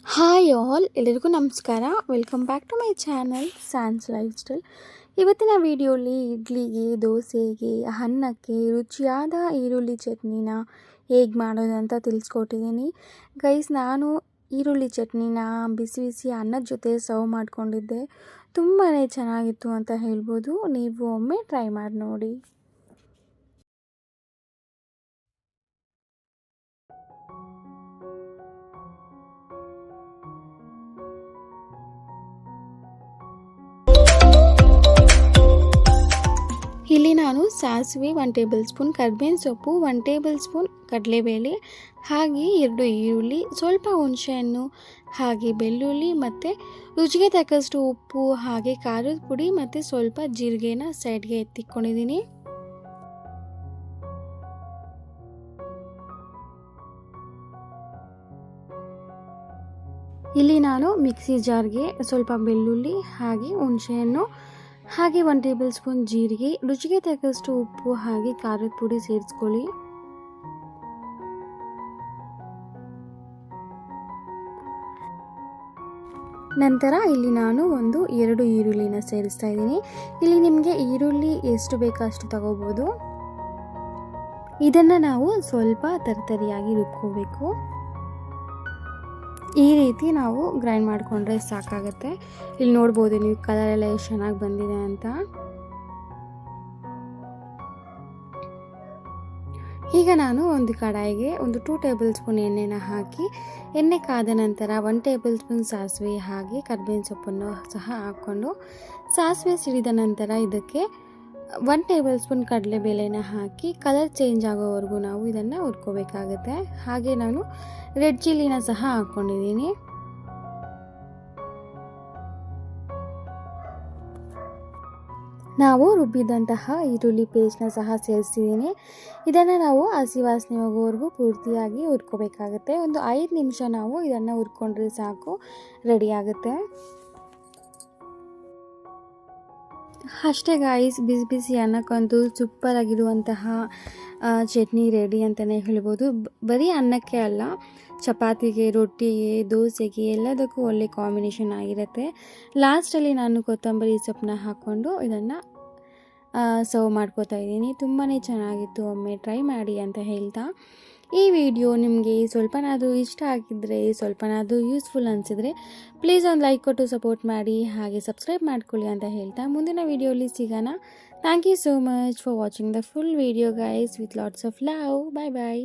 Hi all, ಎಲ್ಲರಿಗೂ ನಮಸ್ಕಾರ. Welcome back to my channel Sans Lifestyle. ಇವತ್ತಿನ ವಿಡಿಯೋಲಿ ಇಡ್ಲಿಗೆ, ದೋಸೆಗೆ, ಅನ್ನಕ್ಕೆ ರುಚಿಯಾದ ಈರುಳ್ಳಿ ಚಟ್ನಿನ ಹೇಗೆ ಮಾಡೋದು ಅಂತ ತಿಳಿಸ್ಕೊಟ್ಟಿದ್ದೀನಿ. ಗೈಸ್, ನಾನು ಈರುಳ್ಳಿ ಚಟ್ನಿನ ಬಿಸಿ ಬಿಸಿ ಅನ್ನದ ಜೊತೆ ಸರ್ವ್ ಮಾಡ್ಕೊಂಡಿದ್ದೆ. ತುಂಬಾ ಚೆನ್ನಾಗಿತ್ತು ಅಂತ ಹೇಳ್ಬೋದು. ನೀವು ಒಮ್ಮೆ ಟ್ರೈ ಮಾಡಿ ನೋಡಿ. ಇಲ್ಲಿ ನಾನು ಸಾಸಿವೆ 1 ಟೇಬಲ್ ಸ್ಪೂನ್, ಕರಿಬೇವಿನ ಸೊಪ್ಪು 1 ಟೇಬಲ್ ಸ್ಪೂನ್, ಕಡಲೆಬೇಳೆ, ಹಾಗೆ 2 ಈರುಳ್ಳಿ, ಸ್ವಲ್ಪ ಹುಣಸೆಹಣ್ಣು, ಹಾಗೆ ಬೆಳ್ಳುಳ್ಳಿ ಮತ್ತು ರುಚಿಗೆ ತಕ್ಕಷ್ಟು ಉಪ್ಪು, ಹಾಗೆ ಖಾರದ ಪುಡಿ ಮತ್ತು ಸ್ವಲ್ಪ ಜೀರಿಗೆನ ಸೈಡ್ಗೆ ಎತ್ತಿಕೊಂಡಿದ್ದೀನಿ. ಇಲ್ಲಿ ನಾನು ಮಿಕ್ಸಿ ಜಾರ್ಗೆ ಸ್ವಲ್ಪ ಬೆಳ್ಳುಳ್ಳಿ, ಹಾಗೆ ಹುಣಸೆಹಣ್ಣು, ಹಾಗೆ 1 ಟೇಬಲ್ ಸ್ಪೂನ್ ಜೀರಿಗೆ, ರುಚಿಗೆ ತಕ್ಕಷ್ಟು ಉಪ್ಪು, ಹಾಗೆ ಖಾರದ ಪುಡಿ ಸೇರಿಸ್ಕೊಳ್ಳಿ. ನಂತರ ಇಲ್ಲಿ ನಾನು 2 ಈರುಳ್ಳಿನ ಸೇರಿಸ್ತಾ ಇದ್ದೀನಿ. ಇಲ್ಲಿ ನಿಮಗೆ ಈರುಳ್ಳಿ ಎಷ್ಟು ಬೇಕೋ ಅಷ್ಟು ತಗೋಬೋದು. ಇದನ್ನು ನಾವು ಸ್ವಲ್ಪ ತರಿತರಿಯಾಗಿ ರುಬ್ಕೋಬೇಕು. ಈ ರೀತಿ ನಾವು ಗ್ರೈಂಡ್ ಮಾಡಿಕೊಂಡ್ರೆ ಸಾಕಾಗುತ್ತೆ. ಇಲ್ಲಿ ನೋಡ್ಬೋದು ನೀವು ಕಲರ್ ಎಲ್ಲ ಎಷ್ಟು ಚೆನ್ನಾಗಿ ಬಂದಿದೆ ಅಂತ. ಈಗ ನಾನು ಒಂದು ಕಡಾಯಿಗೆ 2 ಟೇಬಲ್ ಸ್ಪೂನ್ ಎಣ್ಣೆನ ಹಾಕಿ, ಎಣ್ಣೆ ಕಾದ ನಂತರ 1 ಟೇಬಲ್ ಸ್ಪೂನ್ ಸಾಸಿವೆ, ಹಾಗೆ ಕರಿಬೇವಿನ ಸೊಪ್ಪನ್ನು ಸಹ ಹಾಕ್ಕೊಂಡು, ಸಾಸಿವೆ ಸಿಡಿದ ನಂತರ ಇದಕ್ಕೆ 1 ಟೇಬಲ್ ಸ್ಪೂನ್ ಕಡಲೆಬೇಳೆನ ಹಾಕಿ ಕಲರ್ ಚೇಂಜ್ ಆಗೋವರೆಗೂ ನಾವು ಇದನ್ನು ಹುರ್ಕೋಬೇಕಾಗುತ್ತೆ. ಹಾಗೆ ನಾನು ರೆಡ್ ಚಿಲ್ಲಿನ ಸಹ ಹಾಕ್ಕೊಂಡಿದ್ದೀನಿ. ನಾವು ರುಬ್ಬಿದಂತಹ ಈರುಳ್ಳಿ ಪೇಸ್ಟ್ನ ಸಹ ಸೇರಿಸಿದ್ದೀನಿ. ಇದನ್ನು ನಾವು ಹಸಿ ವಾಸನೆ ಹೋಗೋವರೆಗೂ ಪೂರ್ತಿಯಾಗಿ ಹುರ್ಕೋಬೇಕಾಗುತ್ತೆ. 5 ನಿಮಿಷ ನಾವು ಇದನ್ನು ಹುರ್ಕೊಂಡ್ರೆ ಸಾಕು, ರೆಡಿ ಆಗುತ್ತೆ. ಅಷ್ಟೇ ಗಾಯ್ಸ್, ಬಿಸಿ ಬಿಸಿ ಅನ್ನಕ್ಕಂತೂ ಸೂಪರಾಗಿರುವಂತಹ ಚಟ್ನಿ ರೆಡಿ ಅಂತಲೇ ಹೇಳ್ಬೋದು. ಬರೀ ಅನ್ನಕ್ಕೆ ಅಲ್ಲ, ಚಪಾತಿಗೆ, ರೊಟ್ಟಿಗೆ, ದೋಸೆಗೆ ಎಲ್ಲದಕ್ಕೂ ಒಳ್ಳೆ ಕಾಂಬಿನೇಷನ್ ಆಗಿರುತ್ತೆ. ಲಾಸ್ಟಲ್ಲಿ ನಾನು ಕೊತ್ತಂಬರಿ ಸೊಪ್ಪನ್ನ ಹಾಕ್ಕೊಂಡು ಇದನ್ನು ಸರ್ವ್ ಮಾಡ್ಕೋತಾ ಇದ್ದೀನಿ. ತುಂಬಾ ಚೆನ್ನಾಗಿತ್ತು, ಒಮ್ಮೆ ಟ್ರೈ ಮಾಡಿ ಅಂತ ಹೇಳ್ತಾ, ಈ ವಿಡಿಯೋ ನಿಮಗೆ ಸ್ವಲ್ಪನಾದರೂ ಇಷ್ಟ ಆಗಿದ್ದರೆ, ಸ್ವಲ್ಪನಾದರೂ ಯೂಸ್ಫುಲ್ ಅನಿಸಿದರೆ ಪ್ಲೀಸ್ ಒಂದು ಲೈಕ್ ಕೊಟ್ಟು ಸಪೋರ್ಟ್ ಮಾಡಿ, ಹಾಗೆ ಸಬ್ಸ್ಕ್ರೈಬ್ ಮಾಡ್ಕೊಳ್ಳಿ ಅಂತ ಹೇಳ್ತಾ ಮುಂದಿನ ವಿಡಿಯೋಲಿ ಸಿಗೋಣ. Thank you so much for watching the full video guys, with lots of love. Bye bye.